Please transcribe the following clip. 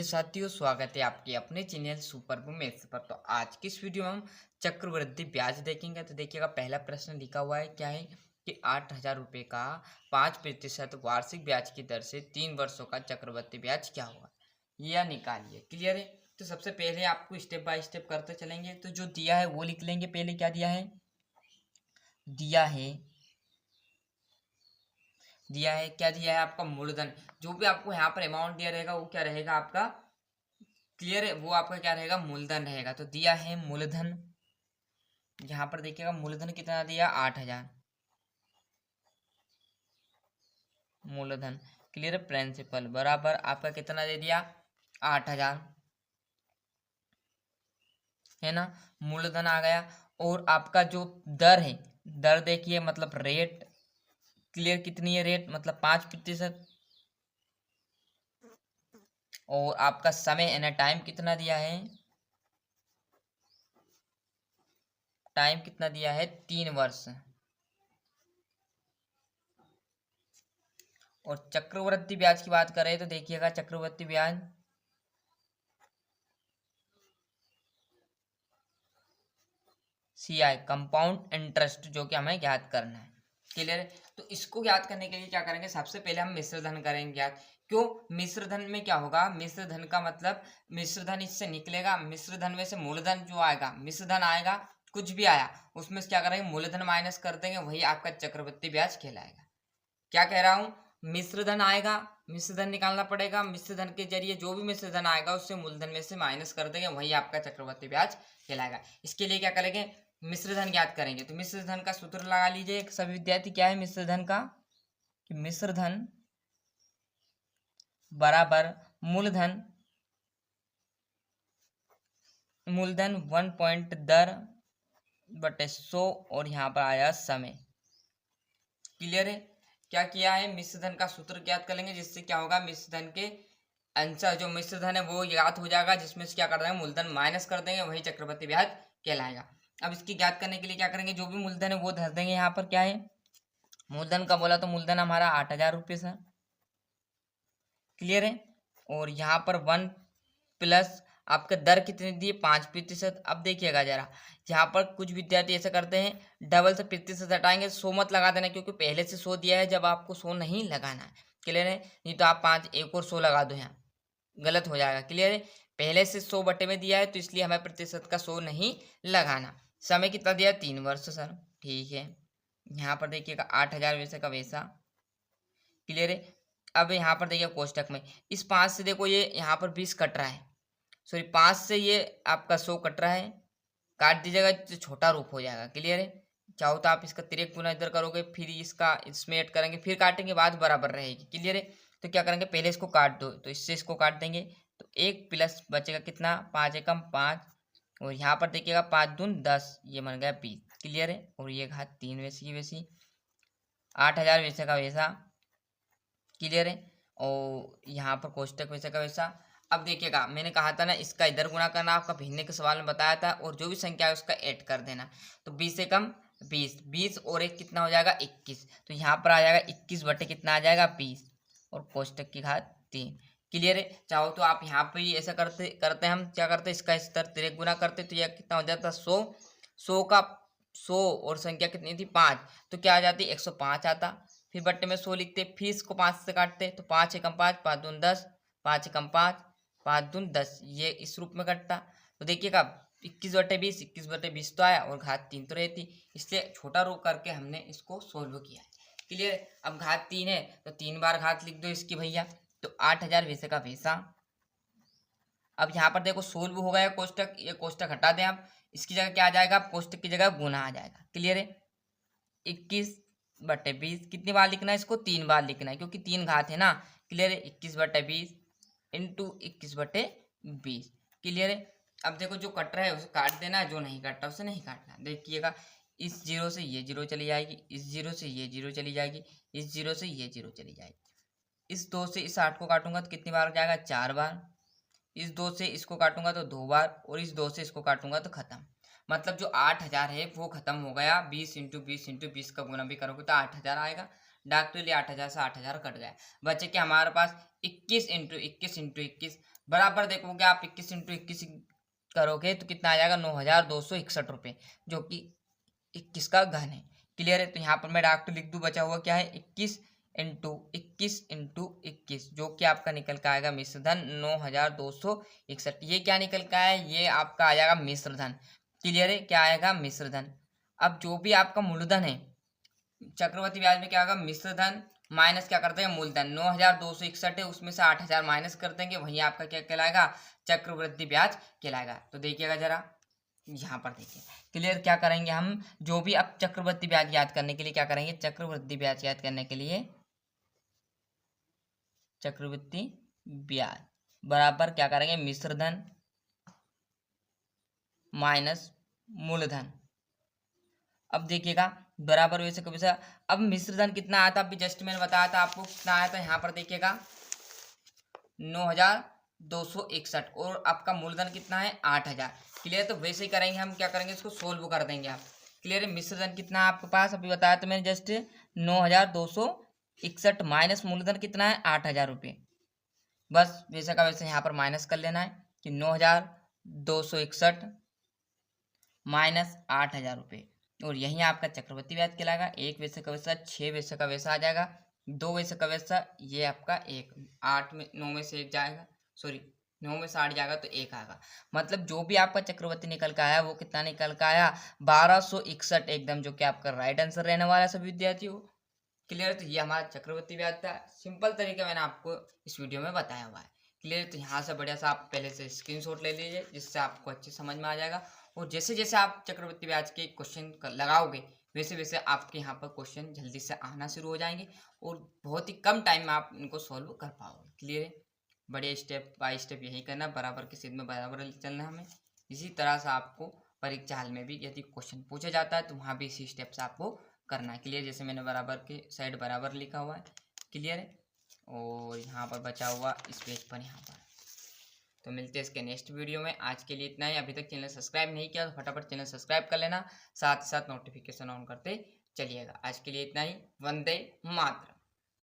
साथियों, स्वागत है आपके अपने चैनल सुपर मैथ्स पर। तो आज की इस वीडियो में हम चक्रवृद्धि ब्याज देखेंगे। तो देखिएगा, पहला प्रश्न लिखा हुआ है क्या है कि 8,000 रुपये का 5% वार्षिक ब्याज की दर से 3 वर्षों का चक्रवृद्धि ब्याज क्या होगा, यह निकालिए। क्लियर है। तो सबसे पहले आपको स्टेप बाय स्टेप करते चलेंगे। तो जो दिया है वो लिख लेंगे। पहले क्या दिया है, क्या दिया है आपका मूलधन। जो भी आपको यहाँ पर अमाउंट दिया रहेगा वो क्या रहेगा आपका, क्लियर है, वो आपका क्या रहेगा, मूलधन रहेगा। तो दिया है मूलधन, यहाँ पर देखिएगा मूलधन कितना दिया, 8,000 मूलधन। क्लियर है। प्रिंसिपल बराबर आपका कितना दे दिया, 8,000 है ना, मूलधन आ गया। और आपका जो दर है, दर देखिए मतलब रेट, क्लियर, कितनी है रेट, मतलब 5%। और आपका समय यानी टाइम कितना दिया है, टाइम कितना दिया है, 3 वर्ष। और चक्रवृद्धि ब्याज की बात करें तो देखिएगा, चक्रवृद्धि ब्याज CI कंपाउंड इंटरेस्ट, जो कि हमें ज्ञात करना है। क्लियर है। तो इसको ज्ञात करने के लिए क्या करेंगे, सबसे पहले हम मिश्र धन करेंगे ज्ञात। क्यों, मिश्र धन में क्या होगा, मिश्र धन का मतलब मिश्र धन इससे निकलेगा, मिश्र धन में से मूलधन जो आएगा, मिश्र धन आएगा, कुछ भी आया उसमें से क्या करेंगे, मूलधन माइनस कर देंगे, वही आपका चक्रवृद्धि ब्याज कहलाएगा। क्या कह रहा हूँ, मिश्र धन आएगा, मिश्र धन निकालना पड़ेगा, मिश्र धन के जरिए जो भी मिश्र धन आएगा उससे मूलधन में से माइनस कर देंगे, वही आपका चक्रवृद्धि ब्याज कहलाएगा। इसके लिए क्या करेंगे, मिश्र धन ज्ञात करेंगे। तो मिश्र धन का सूत्र लगा लीजिए सभी विद्यार्थी। क्या है मिश्र धन का, कि मिश्र धन बराबर मूलधन, मूलधन 1 पॉइंट दर बटे 100, और यहाँ पर आया समय। क्लियर है। क्या किया है, मिश्र धन का सूत्र ज्ञात कर लेंगे, जिससे क्या होगा, मिश्र धन के आंसर जो मिश्र धन है वो ज्ञात हो जाएगा, जिसमें से क्या कर देंगे, मूलधन माइनस कर देंगे, वही चक्रवृद्धि ब्याज कहलाएगा। अब इसकी ज्ञात करने के लिए क्या करेंगे, जो भी मूलधन है वो धर देंगे। यहाँ पर क्या है, मूलधन का बोला तो मूलधन हमारा 8,000 रुपये सर। क्लियर है। और यहाँ पर 1 प्लस आपका दर कितनी दी है, 5%। अब देखिएगा जरा, यहाँ पर कुछ विद्यार्थी ऐसा करते हैं, डबल से प्रतिशत हटाएंगे, 100 मत लगा देना, क्योंकि पहले से 100 दिया है, जब आपको 100 नहीं लगाना है। क्लियर है। नहीं तो आप 5 एक और 100 लगा दो, यहाँ गलत हो जाएगा। क्लियर है। पहले से 100 बटे में दिया है, तो इसलिए हमें प्रतिशत का 100 नहीं लगाना। समय कितना दिया, 3 वर्ष सर। ठीक है। यहाँ पर देखिएगा 8,000 वैसे का वैसा। क्लियर है। अब यहाँ पर देखिए कोष्टक में इस 5 से देखो, ये यहाँ पर 20 कट रहा है, सॉरी 5 से ये आपका 100 कट रहा है, काट दीजिएगा तो छोटा रूप हो जाएगा। क्लियर है। चाहो तो आप इसका तिरक गुना इधर करोगे, फिर इसका इसमें ऐड करेंगे, फिर काटेंगे, बात बराबर रहेगी। क्लियर है। तो क्या करेंगे, पहले इसको काट दो, तो इससे इसको काट देंगे, तो 1 प्लस बचेगा कितना, 5 एकम 5, और यहाँ पर देखिएगा 5 दून 10, ये बन गया 20। क्लियर है। और ये घात 3 वैसी की वैसी, 8,000 वैसे का वैसा। क्लियर है। और यहाँ पर कोष्टक वैसे का वैसा। अब देखिएगा, मैंने कहा था ना, इसका इधर गुना करना, आपका भिन्ने के सवाल में बताया था, और जो भी संख्या है उसका ऐड कर देना। तो 20 से कम 20, 20 और एक कितना हो जाएगा, 21। तो यहाँ पर आ जाएगा 21 बटे कितना आ जाएगा, 20, और कोष्टक की घात 3। क्लियर है। चाहो तो आप यहाँ पे ही ऐसा करते हम क्या करते, इसका इस तरह तिरक गुना करते, तो यह कितना हो जाता, 100, 100 का 100, और संख्या कितनी थी, 5, तो क्या आ जाती, 105 आता। फिर बट्टे में 100 लिखते, फिर इसको 5 से काटते, तो 5 एकम 5, 5 दून 10, 5 एकम 5, 5 दून 10, ये इस रूप में कटता। तो देखिएगा 21 बटे 20, 21 बटे 20 तो आया, और घात 3 तो रहती, इसलिए छोटा रूप करके हमने इसको सोल्व किया है। क्लियर। अब घात 3 है तो 3 बार घात लिख दो इसकी भैया, तो 8,000 वैसे का वैसा। अब यहाँ पर देखो सोल्व हो गया कोष्टक, ये कोष्टक हटा दें आप, इसकी जगह क्या आ जाएगा, कोष्टक की जगह गुना आ जाएगा। क्लियर है। 21 बटे 20 कितनी बार लिखना है, इसको 3 बार लिखना है, क्योंकि 3 घात है ना। क्लियर है। 21 बटे 20 इंटू 21 बटे 20। क्लियर है। अब देखो, जो कट रहा है उसे काट देना है, जो नहीं कट रहा उसे नहीं काटना। देखिएगा, इस जीरो से ये जीरो चली जाएगी, इस जीरो से ये जीरो चली जाएगी, इस जीरो से ये जीरो चली जाएगी। इस 2 से इस 8 को काटूंगा तो कितनी बार हो जाएगा, 4 बार। इस 2 से इसको काटूंगा तो 2 बार, और इस 2 से इसको काटूंगा तो खत्म। मतलब जो 8,000 है वो खत्म हो गया। 20 इंटू 20 इंटू 20 का गुना भी करोगे तो 8,000 आएगा। डायरेक्टली 8,000 से 8,000 कट गया। बचे कि हमारे पास 21 इंटू 21 इंटू 21, बराबर देखोगे आप 21 इंटू 21 करोगे तो कितना आ जाएगा 9,261 रुपये, जो कि 21 का घन है। क्लियर है। तो यहाँ पर मैं डायरेक्ट लिख दूँ, बचा हुआ क्या है 21 इंटू 21 इंटू 21, जो कि आपका निकल का आएगा मिश्र धन 9,261। ये क्या निकल का है, ये आपका आ जाएगा मिश्र धन। क्लियर है, क्या आएगा मिश्र धन। अब जो भी आपका मूलधन है चक्रवर्ती ब्याज में क्या होगा, मिश्र धन माइनस क्या करते हैं मूलधन। 9,261 है, उसमें से 8,000 माइनस कर देंगे, वहीं आपका क्या कहलाएगा, चक्रवृद्धि ब्याज कहलाएगा। तो देखिएगा जरा यहाँ पर देखिए। क्लियर, क्या करेंगे हम, जो भी अब चक्रवृद्धि ब्याज याद करने के लिए क्या करेंगे, चक्रवृद्धि ब्याज याद करने के लिए चक्रवृद्धि ब्याज बराबर क्या करेंगे, मिश्र धन माइनस मूलधन। अब देखिएगा बराबर वैसे कभी सा, अब मिश्र धन कितना आया था, अभी जस्ट मैंने बताया था आपको कितना आया था, यहाँ पर देखिएगा 9,261 और आपका मूलधन कितना है 8,000। क्लियर, तो वैसे ही करेंगे हम, क्या करेंगे इसको सोल्व कर देंगे आप। क्लियर है, मिश्र धन कितना है आपके पास, अभी बताया तो मैंने जस्ट 9,261 माइनस मूलधन कितना है 8,000 रुपये। बस वैसे का वैसे यहाँ पर माइनस कर लेना है कि 9,261 माइनस 8,000 रुपये, और यही आपका चक्रवृद्धि ब्याज कहलाएगा। एक वैसे का वैसा, 6 वैसे का वैसा आ जाएगा, 2 वैसे का वैसा, ये आपका एक 8 में 9 में से एक जाएगा, सॉरी 9 में से 8 जाएगा तो एक आएगा। मतलब जो भी आपका चक्रवृद्धि निकल का आया वो कितना निकल का आया, 1,261 एकदम, जो कि आपका राइट आंसर रहने वाला है सभी विद्यार्थियों। क्लियर, तो ये हमारा चक्रवृद्धि ब्याज था, सिंपल तरीके मैंने आपको इस वीडियो में बताया हुआ है। क्लियर, तो यहाँ से बढ़िया सा आप पहले से स्क्रीनशॉट ले लीजिए, जिससे आपको अच्छे समझ में आ जाएगा। और जैसे जैसे आप चक्रवृद्धि ब्याज के क्वेश्चन लगाओगे वैसे वैसे आपके यहाँ पर क्वेश्चन जल्दी से आना शुरू हो जाएंगे, और बहुत ही कम टाइम में आप इनको सॉल्व कर पाओगे। क्लियर है, बड़े स्टेप बाय स्टेप यही करना, बराबर की सीध में बराबर चलना है हमें। इसी तरह से आपको परीक्षा हाल में भी यदि क्वेश्चन पूछा जाता है तो वहाँ भी इसी स्टेप से आपको करना है। क्लियर, जैसे मैंने बराबर के साइड बराबर लिखा हुआ है। क्लियर है, और यहाँ पर बचा हुआ इस पेज पर यहाँ पर। तो मिलते हैं इसके नेक्स्ट वीडियो में। आज के लिए इतना ही। अभी तक चैनल सब्सक्राइब नहीं किया तो फटाफट चैनल सब्सक्राइब कर लेना, साथ ही साथ नोटिफिकेशन ऑन करते चलिएगा। आज के लिए इतना ही। वंदे मातरम।